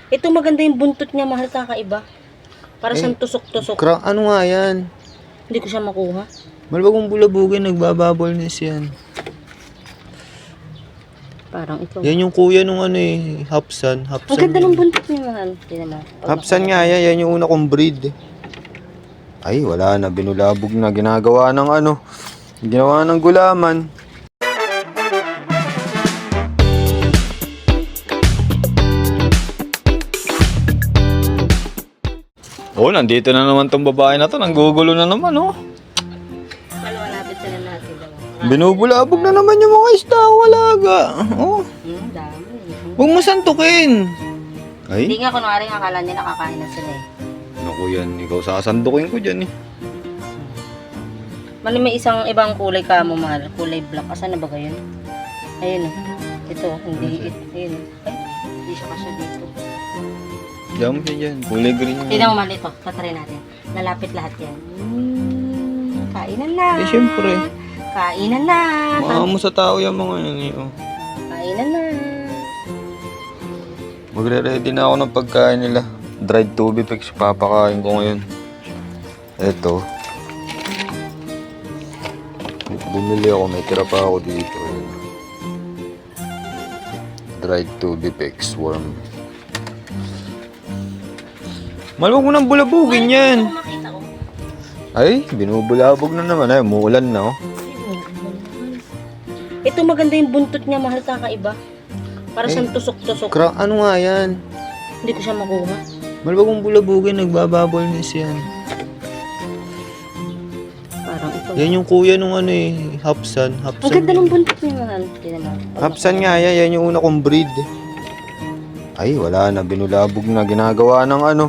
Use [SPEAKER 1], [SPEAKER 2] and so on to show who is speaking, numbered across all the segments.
[SPEAKER 1] Ito maganda yung buntot niya, mahal, kakaiba. Para siyang tusok-tusok.
[SPEAKER 2] Ano nga yan?
[SPEAKER 1] Hindi ko siya makuha.
[SPEAKER 2] Malwagong bulabugin, nagbababulness yan.
[SPEAKER 1] Parang ito.
[SPEAKER 2] Yan yung kuya nung ano eh, Hapsan.
[SPEAKER 1] Ang ganda ng buntot niya, mahal. Tingnan mo.
[SPEAKER 2] Hapsan nga yan, yan yung una kong breed. Ay, wala na, binulabog na, ginagawa ng ano, ginawa ng gulaman. Oh, nandito na naman tong babae na to, nanggugulo na naman, oh.
[SPEAKER 1] Malapit sila natin.
[SPEAKER 2] Binubulabog na naman yung mga isda, walaga. Oh,
[SPEAKER 1] Dami.
[SPEAKER 2] huwag mo santukin.
[SPEAKER 1] Hindi
[SPEAKER 2] Ay,
[SPEAKER 1] nga, kunwari akala niya nakakain na sila eh.
[SPEAKER 2] naku yan, ikaw sasandukin ko dyan eh.
[SPEAKER 1] Mali, may isang ibang kulay ka mo, mahal. Kulay black. Asan na ba yun? Ayun oh. Ito, hindi. Ayun. Ay, hindi siya kasya dito.
[SPEAKER 2] Diyan mo siya dyan, kulay green yan.
[SPEAKER 1] Tignan mo, mahal, ito. Tatry natin. Lalapit lahat yan. Kainan na.
[SPEAKER 2] Eh, syempre.
[SPEAKER 1] Kainan na.
[SPEAKER 2] Maamo sa tao yung mga yan eh, oh.
[SPEAKER 1] Kainan na.
[SPEAKER 2] Magre-ready na ako ng pagkain nila. Dried Tubifex, papakain ko ngayon. Eto. Bumili ako, may tira pa ako dito. Dried Tubifex worm. Maluwag mo nang bulabugin yan.
[SPEAKER 1] Makita ko.
[SPEAKER 2] Ay, binubulabog na naman. Ay, umuulan na oh.
[SPEAKER 1] Ito maganda yung buntot niya, mahal, kakaiba. Para siyang tusok-tusok.
[SPEAKER 2] Ano nga yan?
[SPEAKER 1] Hindi ko siya makuha.
[SPEAKER 2] Maluwag mong bulabugin, nagbababulness yan.
[SPEAKER 1] Parang ito.
[SPEAKER 2] Yan yung kuya nung ano eh, Hapsan.
[SPEAKER 1] Ang ganda ng buntot niya, mahal. Tingnan mo.
[SPEAKER 2] Hapsan nga yan, yan yung una kong breed. Ay, wala na, binulabog na, ginagawa ng ano,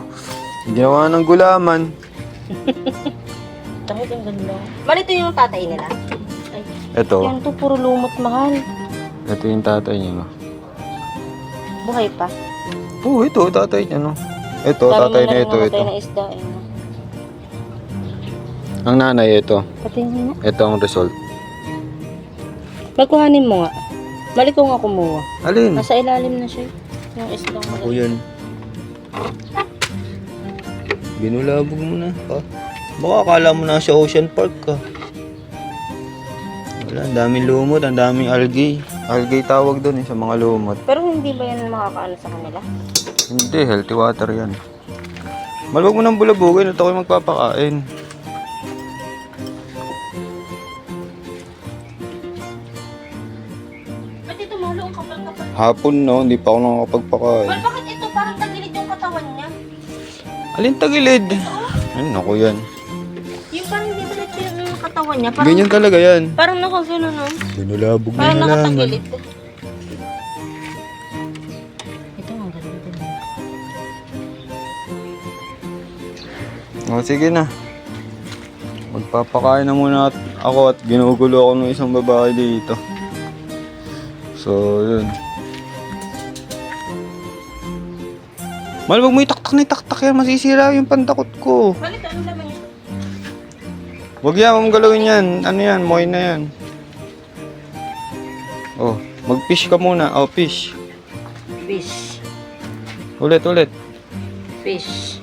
[SPEAKER 2] ginawa ng gulaman.
[SPEAKER 1] Takot ang ganda. Mahal, ito yung tatay nila. Ay,
[SPEAKER 2] Ito,
[SPEAKER 1] yan to, puro lumot, mahal.
[SPEAKER 2] ito yung tatay niya. No?
[SPEAKER 1] Buhay pa.
[SPEAKER 2] Oo, ito, tatay niya, no? Ito,
[SPEAKER 1] Dami
[SPEAKER 2] tatay
[SPEAKER 1] mo
[SPEAKER 2] na
[SPEAKER 1] rin
[SPEAKER 2] ito,
[SPEAKER 1] namatay
[SPEAKER 2] ito.
[SPEAKER 1] na isda, eh.
[SPEAKER 2] Ang nanay, ito.
[SPEAKER 1] Patingin na.
[SPEAKER 2] Ito ang result.
[SPEAKER 1] Magkuhanin mo nga. Mali ko nga kumuha.
[SPEAKER 2] Alin?
[SPEAKER 1] Nasa ilalim na siya. Yung isda mo.
[SPEAKER 2] Ako yan. Binulabog mo na. Ha? Baka akala mo na sa Ocean Park ka. Wala, ang daming lumot, ang daming algae. Algae tawag doon eh, sa mga lumot.
[SPEAKER 1] Pero hindi ba yan makakaano sa kanila?
[SPEAKER 2] Hindi, healthy water yan. Maluwag mo nang bulabugin at ako'y magpapakain.
[SPEAKER 1] Ba't ito malo ang kapal-kapal?
[SPEAKER 2] Hapon no, hindi pa ako nakakapagpakain.
[SPEAKER 1] Well, bakit ito parang tagilid yung katawan niya?
[SPEAKER 2] Alin tagilid? Ay, naku yan.
[SPEAKER 1] Yung parang hindi diretso yung katawan niya. Parang,
[SPEAKER 2] Ganyan talaga yan.
[SPEAKER 1] parang nakagano, no?
[SPEAKER 2] Binulabog na
[SPEAKER 1] Parang
[SPEAKER 2] yung halaman.
[SPEAKER 1] nakatagilid. Ito ang ganda din.
[SPEAKER 2] O, sige na. Magpapakain na muna ako at ginugulo ako ng isang babae dito. So, yun. Malwag mo itaktak na itaktak yan. Masisira yung pantakot ko.
[SPEAKER 1] Balik, ano naman yun?
[SPEAKER 2] Huwag yan, huwag mong galawin yan. Ano yan, moy na yan. Oh, mag-fish ka muna. Oh, fish.
[SPEAKER 1] Fish.
[SPEAKER 2] Ulit, ulit.
[SPEAKER 1] Fish.